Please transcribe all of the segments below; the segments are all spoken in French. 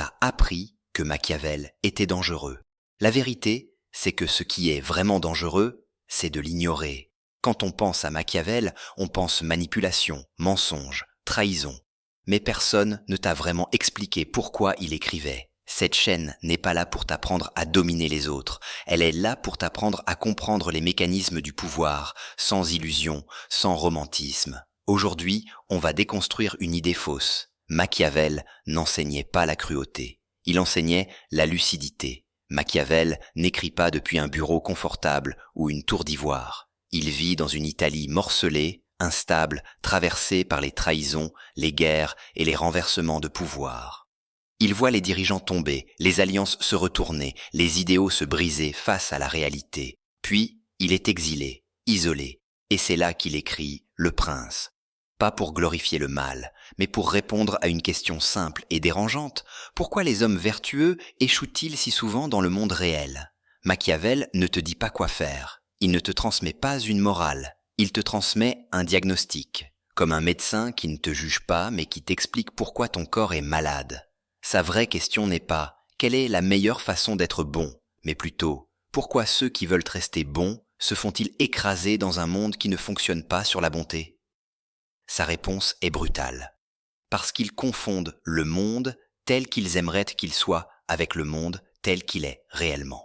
t'a appris que Machiavel était dangereux. La vérité, c'est que ce qui est vraiment dangereux, c'est de l'ignorer. Quand on pense à Machiavel, on pense manipulation, mensonge, trahison. Mais personne ne t'a vraiment expliqué pourquoi il écrivait. Cette chaîne n'est pas là pour t'apprendre à dominer les autres, elle est là pour t'apprendre à comprendre les mécanismes du pouvoir, sans illusion, sans romantisme. Aujourd'hui, on va déconstruire une idée fausse. Machiavel n'enseignait pas la cruauté, il enseignait la lucidité. Machiavel n'écrit pas depuis un bureau confortable ou une tour d'ivoire. Il vit dans une Italie morcelée, instable, traversée par les trahisons, les guerres et les renversements de pouvoir. Il voit les dirigeants tomber, les alliances se retourner, les idéaux se briser face à la réalité. Puis, il est exilé, isolé, et c'est là qu'il écrit « Le Prince ». Pas pour glorifier le mal, mais pour répondre à une question simple et dérangeante. Pourquoi les hommes vertueux échouent-ils si souvent dans le monde réel? Machiavel ne te dit pas quoi faire. Il ne te transmet pas une morale. Il te transmet un diagnostic. Comme un médecin qui ne te juge pas, mais qui t'explique pourquoi ton corps est malade. Sa vraie question n'est pas « quelle est la meilleure façon d'être bon ?» mais plutôt « pourquoi ceux qui veulent rester bons se font-ils écraser dans un monde qui ne fonctionne pas sur la bonté ?» Sa réponse est brutale. Parce qu'ils confondent le monde tel qu'ils aimeraient qu'il soit avec le monde tel qu'il est réellement.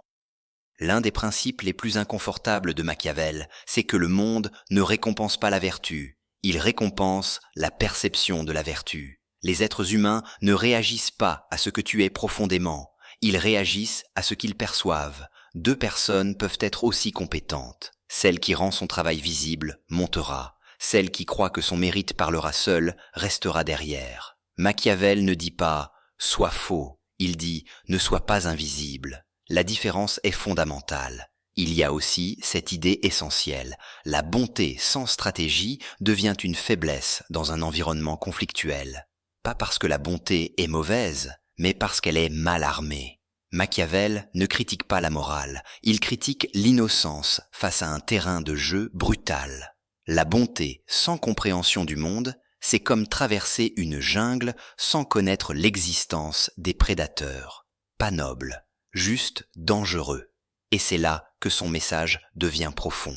L'un des principes les plus inconfortables de Machiavel, c'est que le monde ne récompense pas la vertu, il récompense la perception de la vertu. Les êtres humains ne réagissent pas à ce que tu es profondément, ils réagissent à ce qu'ils perçoivent. Deux personnes peuvent être aussi compétentes. Celle qui rend son travail visible montera. Celle qui croit que son mérite parlera seule restera derrière. Machiavel ne dit pas « sois faux », il dit « ne sois pas invisible ». La différence est fondamentale. Il y a aussi cette idée essentielle. La bonté sans stratégie devient une faiblesse dans un environnement conflictuel. Pas parce que la bonté est mauvaise, mais parce qu'elle est mal armée. Machiavel ne critique pas la morale, il critique l'innocence face à un terrain de jeu brutal. La bonté sans compréhension du monde, c'est comme traverser une jungle sans connaître l'existence des prédateurs. Pas noble, juste dangereux. Et c'est là que son message devient profond.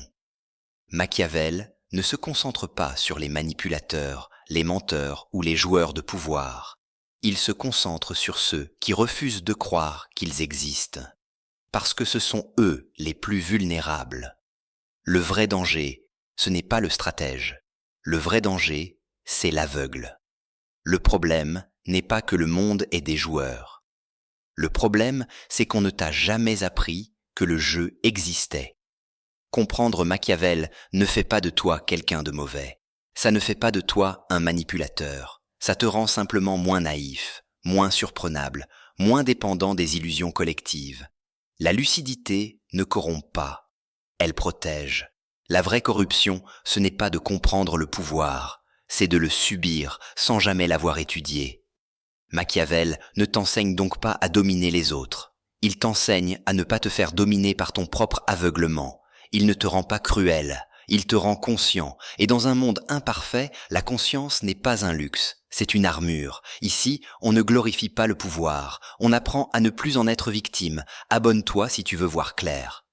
Machiavel ne se concentre pas sur les manipulateurs, les menteurs ou les joueurs de pouvoir. Il se concentre sur ceux qui refusent de croire qu'ils existent. Parce que ce sont eux les plus vulnérables. Le vrai danger, ce n'est pas le stratège. Le vrai danger, c'est l'aveugle. Le problème n'est pas que le monde ait des joueurs. Le problème, c'est qu'on ne t'a jamais appris que le jeu existait. Comprendre Machiavel ne fait pas de toi quelqu'un de mauvais. Ça ne fait pas de toi un manipulateur. Ça te rend simplement moins naïf, moins surprenable, moins dépendant des illusions collectives. La lucidité ne corrompt pas, elle protège. La vraie corruption, ce n'est pas de comprendre le pouvoir, c'est de le subir sans jamais l'avoir étudié. Machiavel ne t'enseigne donc pas à dominer les autres. Il t'enseigne à ne pas te faire dominer par ton propre aveuglement. Il ne te rend pas cruel, il te rend conscient. Et dans un monde imparfait, la conscience n'est pas un luxe, c'est une armure. Ici, on ne glorifie pas le pouvoir, on apprend à ne plus en être victime. Abonne-toi si tu veux voir clair.